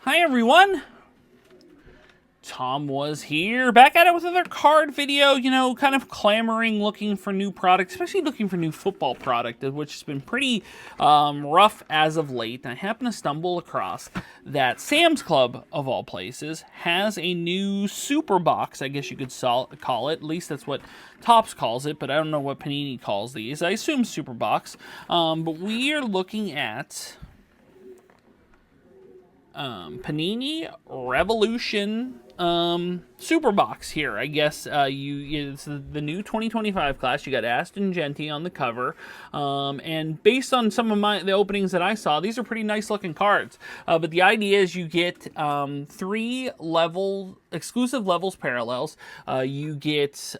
Hi everyone, Tom was here, back at it with another card video, you know, kind of clamoring, looking for new products, especially looking for new football product, which has been pretty rough as of late. And I happened to stumble across that Sam's Club, of all places, has a new super box, I guess you could call it. At least that's what Topps calls it, but I don't know what Panini calls these. I assume super box. But we are looking at Panini Revolution Superbox here. I guess it's the new 2025 class. You got Aston Genty on the cover, and based on some of the openings that I saw, these are pretty nice looking cards. But the idea is you get 3 exclusive levels parallels. You get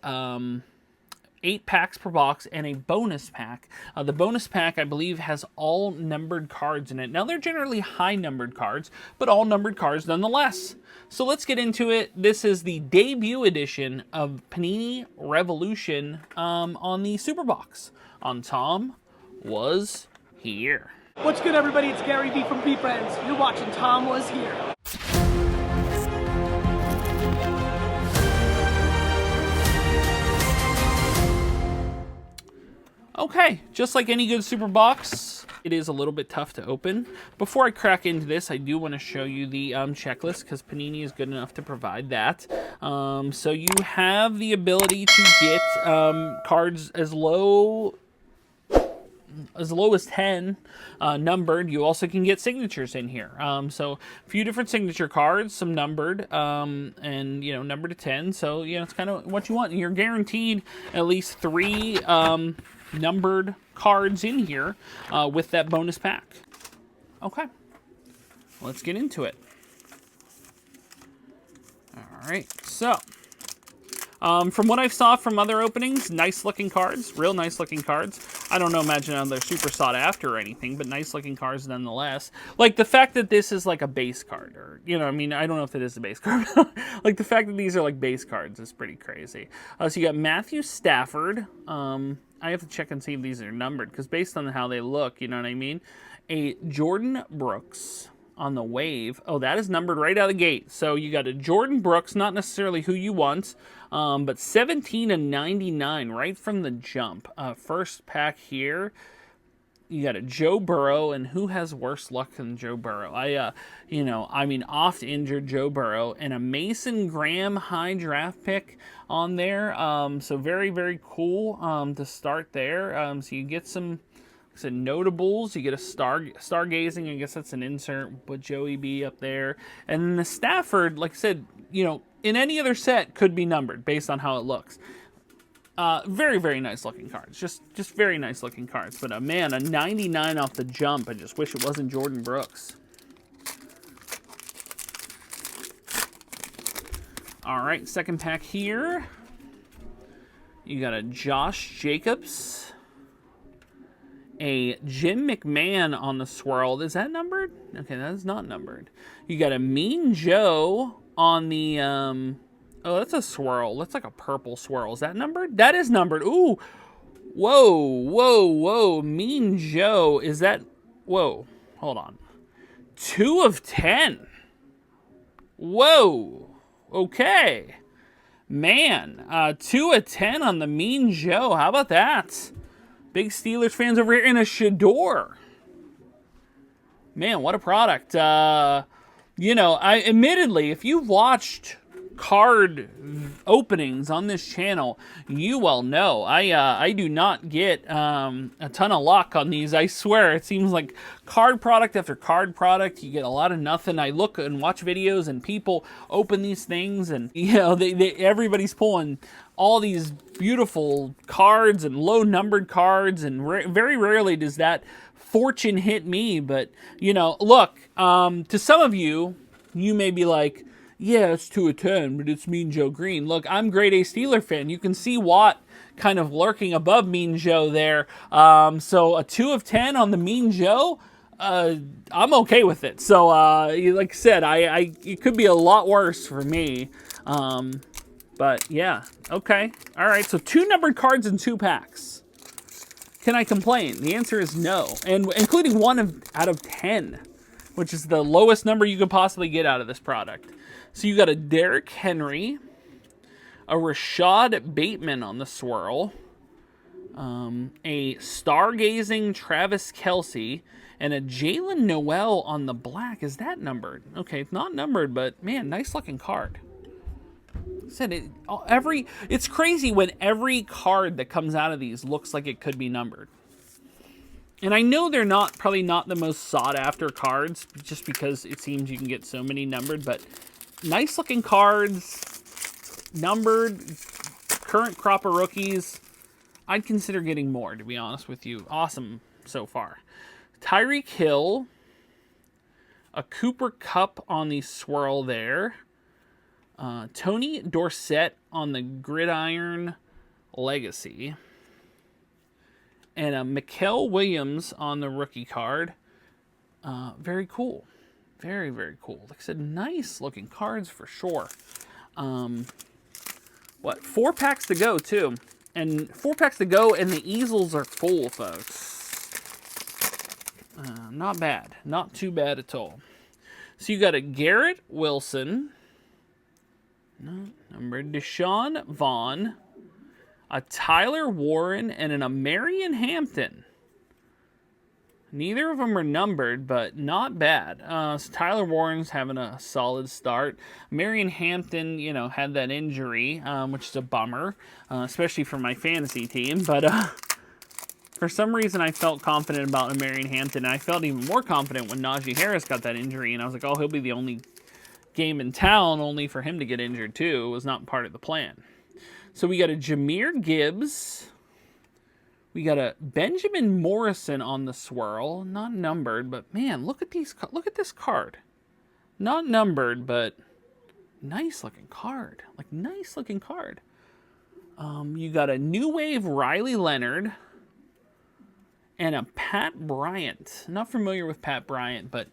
8 packs per box and a bonus pack. The bonus pack, I believe, has all numbered cards in it. Now, they're generally high numbered cards, but all numbered cards nonetheless. So let's get into it. This is the debut edition of Panini Revolution on the Superbox on Tom Was Here. What's good, everybody? It's Gary V from V Friends. You're watching Tom Was Here. Okay, just like any good super box, it is a little bit tough to open. Before I crack into this, I do want to show you the checklist, because Panini is good enough to provide that. So you have the ability to get cards as low as 10 numbered. You also can get signatures in here. So a few different signature cards, some numbered, and you know, numbered to 10. So you know, it's kind of what you want. And you're guaranteed at least 3 numbered cards in here with that bonus pack. Okay, let's get into it. All right, so from what I've saw from other openings, nice looking cards, real nice looking cards. I don't know, imagine they're super sought after or anything, but nice looking cards nonetheless. Like the fact that this is like a base card, or, you know, I mean, I don't know if it is a base card, but like the fact that these are like base cards is pretty crazy. So you got Matthew Stafford. I have to check and see if these are numbered, because based on how they look, you know what I mean? A Jordan Brooks on the wave. Oh, that is numbered right out of the gate. So you got a Jordan Brooks, not necessarily who you want, but 17/99 right from the jump. First pack here, you got a Joe Burrow, and who has worse luck than Joe Burrow? You know, I mean, oft-injured Joe Burrow, and a Mason Graham high draft pick on there. So very, very cool to start there. So you get some notables. You get a stargazing. I guess that's an insert. But Joey B up there, and then the Stafford, like I said, you know, in any other set could be numbered based on how it looks. Very, very nice looking cards. Just very nice looking cards. But man, a 99 off the jump. I just wish it wasn't Jordan Brooks. All right, second pack here. You got a Josh Jacobs, a Jim McMahon on the swirl. Is that numbered? Okay, that is not numbered. You got a Mean Joe on the, oh, that's a swirl. That's like a purple swirl. Is that numbered? That is numbered. Ooh, whoa, whoa, whoa. Mean Joe, is that, whoa, hold on. 2 of 10. Whoa, okay. Man, 2 of 10 on the Mean Joe. How about that? Big Steelers fans over here in a Shador. Man, what a product. You know, admittedly, if you've watched card openings on this channel, you well know I do not get a ton of luck on these. I swear, it seems like card product after card product, you get a lot of nothing. I look and watch videos, and people open these things, and you know, everybody's pulling all these beautiful cards and low numbered cards, and very rarely does that fortune hit me. But you know, look, to some of you, you may be like, yeah, it's 2 of 10, but it's Mean Joe Green. Look, I'm grade A Steeler fan. You can see Watt kind of lurking above Mean Joe there. So a 2 of 10 on the Mean Joe, I'm okay with it. So like I said, it could be a lot worse for me. But yeah, okay. All right, so 2 numbered cards in 2 packs. Can I complain? The answer is no, and including 1 out of 10. which is the lowest number you could possibly get out of this product. So you got a Derrick Henry, a Rashad Bateman on the swirl, a stargazing Travis Kelce, and a Jalen Noel on the black. Is that numbered? Okay, it's not numbered, but man, nice looking card. Said it's crazy when every card that comes out of these looks like it could be numbered. And I know they're probably not the most sought after cards, just because it seems you can get so many numbered, but nice looking cards, numbered, current crop of rookies. I'd consider getting more, to be honest with you. Awesome so far. Tyreek Hill, a Cooper Kupp on the swirl there. Tony Dorsett on the Gridiron Legacy. And a Mikael Williams on the rookie card. Very cool. Very, very cool. Like I said, nice looking cards for sure. 4 packs to go, too. And 4 packs to go, and the easels are full, folks. Not bad. Not too bad at all. So you got a Garrett Wilson. No, number Deshaun Vaughn. A Tyler Warren and an Marion Hampton. Neither of them are numbered, but not bad. So Tyler Warren's having a solid start. Marion Hampton, had that injury, which is a bummer, especially for my fantasy team. But for some reason, I felt confident about Marion Hampton, and I felt even more confident when Najee Harris got that injury. And I was like, oh, he'll be the only game in town, only for him to get injured too. It was not part of the plan. So we got a Jahmyr Gibbs. We got a Benjamin Morrison on the swirl, not numbered, but man, look at this card. Not numbered, but nice looking card. Like, nice looking card. You got a New Wave Riley Leonard and a Pat Bryant. Not familiar with Pat Bryant, but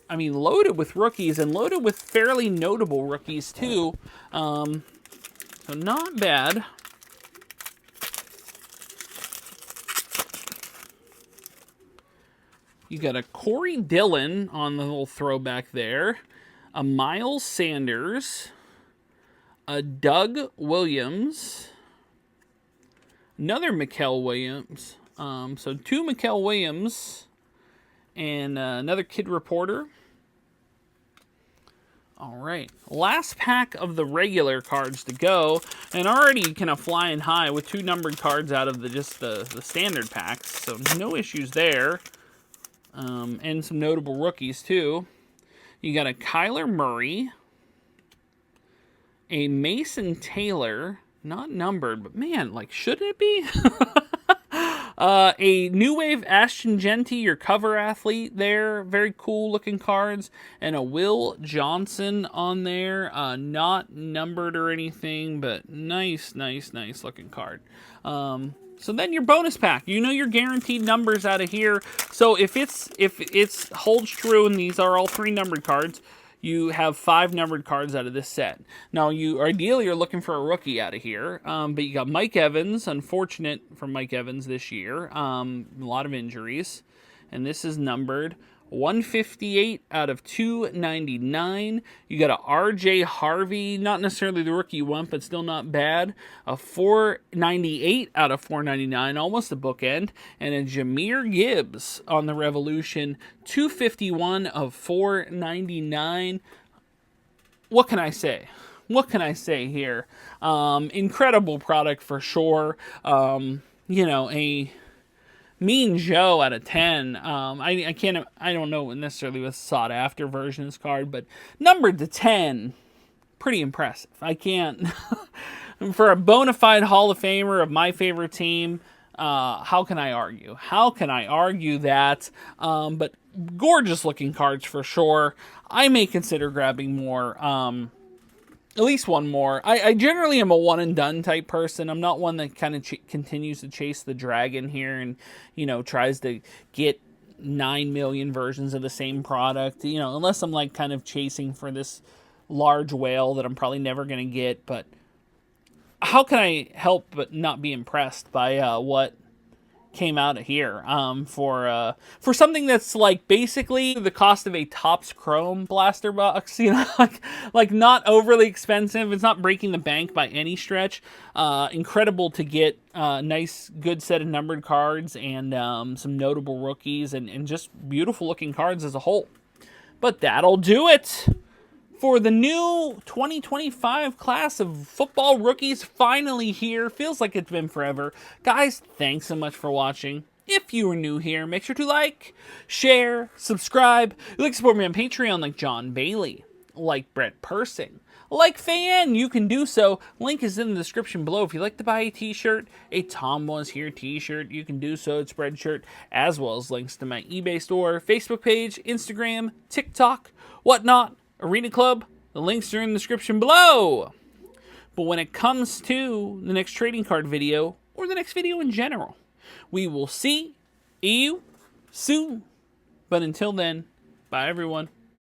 I mean, loaded with rookies and loaded with fairly notable rookies too. So not bad. You got a Corey Dillon on the little throwback there. A Miles Sanders. A Doug Williams. Another Mikael Williams. So 2 Mikael Williams. And another Kid Reporter. All right. Last pack of the regular cards to go. And already kind of flying high with 2 numbered cards out of the standard packs. So no issues there. And some notable rookies, too. You got a Kyler Murray. A Mason Taylor. Not numbered, but man, like, shouldn't it be? A New Wave Ashton Genty, your cover athlete there. Very cool looking cards. And a Will Johnson on there. Not numbered or anything, but nice looking card. So then your bonus pack, you're guaranteed numbers out of here. So if it's holds true and these are all 3 numbered cards, you have 5 numbered cards out of this set. Now you ideally are looking for a rookie out of here, but you got Mike Evans. Unfortunate for Mike Evans this year, a lot of injuries, and this is numbered 158 out of 299. You got a RJ Harvey, not necessarily the rookie you want, but still not bad. A 498 out of 499, almost a bookend. And a Jahmyr Gibbs on the Revolution, 251 of 499. What can I say? What can I say here? Incredible product for sure. A Mean Joe out of 10. I don't know necessarily what sought after version of this card, but numbered to 10, pretty impressive. I can't for a bona fide Hall of Famer of my favorite team. How can I argue? How can I argue that? But gorgeous looking cards for sure. I may consider grabbing more. At least one more. I generally am a one and done type person. I'm not one that kind of continues to chase the dragon here and, tries to get 9 million versions of the same product, unless I'm like kind of chasing for this large whale that I'm probably never going to get. But how can I help but not be impressed by what came out of here for something that's like basically the cost of a Topps Chrome blaster box, you know, like not overly expensive. It's not breaking the bank by any stretch. Incredible to get nice, good set of numbered cards and some notable rookies and just beautiful looking cards as a whole. But that'll do it for the new 2025 class of football rookies, finally here. Feels like it's been forever. Guys, thanks so much for watching. If you are new here, make sure to like, share, subscribe. You like to support me on Patreon like John Bailey, like Brett Persing, like Fan, you can do so. Link is in the description below. If you'd like to buy a t-shirt, a TomWasHere t-shirt, you can do so at Spreadshirt, as well as links to my eBay store, Facebook page, Instagram, TikTok, whatnot, Arena Club. The links are in the description below. But when it comes to the next trading card video, or the next video in general, we will see you soon. But until then, bye everyone.